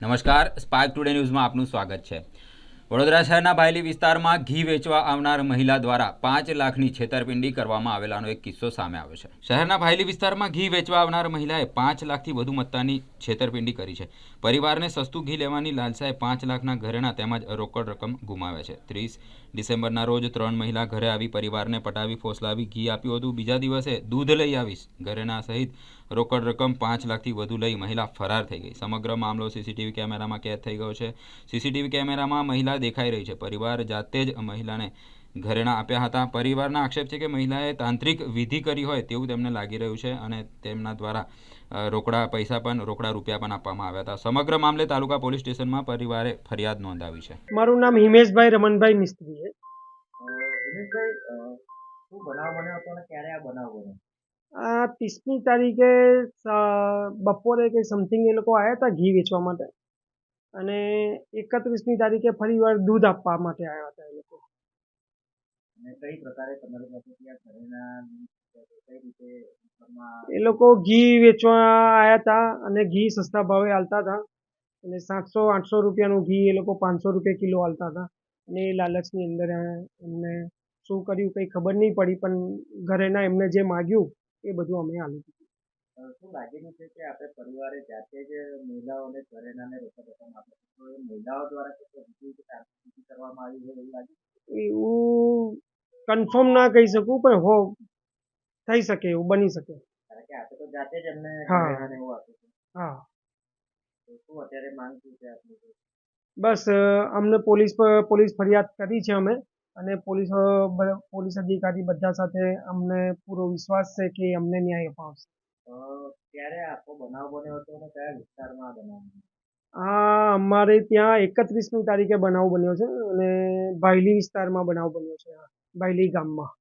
નમસ્કાર, spark today ન્યૂઝમાં આપનું સ્વાગત છે। વડોદરા શહેરના ભાયલી વિસ્તારમાં ઘી વેચવા આવનાર મહિલા દ્વારા 5 લાખની છેતરપિંડી કરવામાં આવેલાનો એક કિસ્સો સામે આવ્યો છે। શહેરના ભાયલી વિસ્તારમાં ઘી વેચવા આવનાર મહિલાએ 5 લાખથી વધુ મત્તાની છેતરપિંડી કરી છે। પરિવારને સસ્તું ઘી લેવાની લાલસાએ 5 લાખના ઘરેણા તેમજ રોકડ રકમ ગુમાવ્યા છે। 30 ડિસેમ્બરના રોજ 3 મહિલા ઘરે આવી પરિવારને પટાવી ફોસલાવી ઘી આપ્યું હતું। બીજા દિવસે દૂધ લઈ આવીશ ઘરેણા સહિત રોકડ રકમ 5 લાખથી વધુ લઈ મહિલા ફરાર થઈ ગઈ। સમગ્ર મામલો સીસીટીવી કેમેરામાં કેદ થઈ ગયો છે। સીસીટીવી કેમેરામાં મહિલા દેખાઈ રહી છે। પરિવાર જાતે જ મહિલાને ઘરેણા આપ્યા હતા। પરિવારના આક્ષેપ છે કે મહિલાએ તાંત્રિક વિધિ કરી હોય તેવું તેમને લાગી રહ્યું છે અને તેમના દ્વારા રોકડા રૂપિયા પણ આપવામાં આવ્યા હતા। સમગ્ર મામલે તાલુકા પોલીસ સ્ટેશનમાં પરિવારે ફરિયાદ નોંધાવી છે। મારું નામ હિમેશભાઈ રમણભાઈ મિસ્ત્રી છે। હિમેશભાઈ, શું બનાવ બન્યો હતો અને ક્યારે આ બનાવ બન્યો? આ 30મી તારીખે બપોરે કે સમથિંગ એ લોકો આવ્યા હતા ઘી વેચવા માટે અને 31મી તારીખે ફરીવાર દૂધ આપવા માટે આવ્યા હતા એ લોકો। અને કઈ પ્રકારે તમારી પાસે ત્યાં ઘરેણા કઈ રીતે એ લોકો ઘી વેચવા આવ્યા હતા અને ઘી સસ્તા ભાવે આલતા હતા અને 700-800 રૂપિયાનું ઘી એ લોકો 500 રૂપિયા કિલો આલતા હતા અને એ લાલચની અંદર એમને શું કર્યું કંઈ ખબર નહીં પડી, પણ ઘરેણા એમને જે માગ્યું એ બધું અમે આલી દીધું। શું લાગેલું છે કે આપણે પરિવારે જાતે જ મહિલાઓને ઘરેણાને રોકડ રકમ આપે છે, તો એ મહિલાઓ દ્વારા તાંત્રિક કરવામાં આવી હોય એવું લાગે? એવું કન્ફર્મ ના કહી શકું, પણ થઈ શકે, એવું બની શકે। કારણ કે આપણે તો જાતે જ એમને હા ઘરેણાને એવું આપ્યું છે, હા, તો શું અત્યારે માંગ શું છે આપની? બસ અમને પોલીસ ફરિયાદ કરી છે અમે, અને પોલીસ અધિકારી બધા સાથે અમને પૂરો વિશ્વાસ છે કે અમને ન્યાય અપાવશે। ક્યારે આખો બનાવ બન્યો હતો અને કયા વિસ્તારમાં બનાવ બન્યો? આ અમારે ત્યાં 31મી તારીખે બનાવ બન્યો છે અને ભાયલી વિસ્તારમાં બનાવ બન્યો છે, ભાયલી ગામમાં।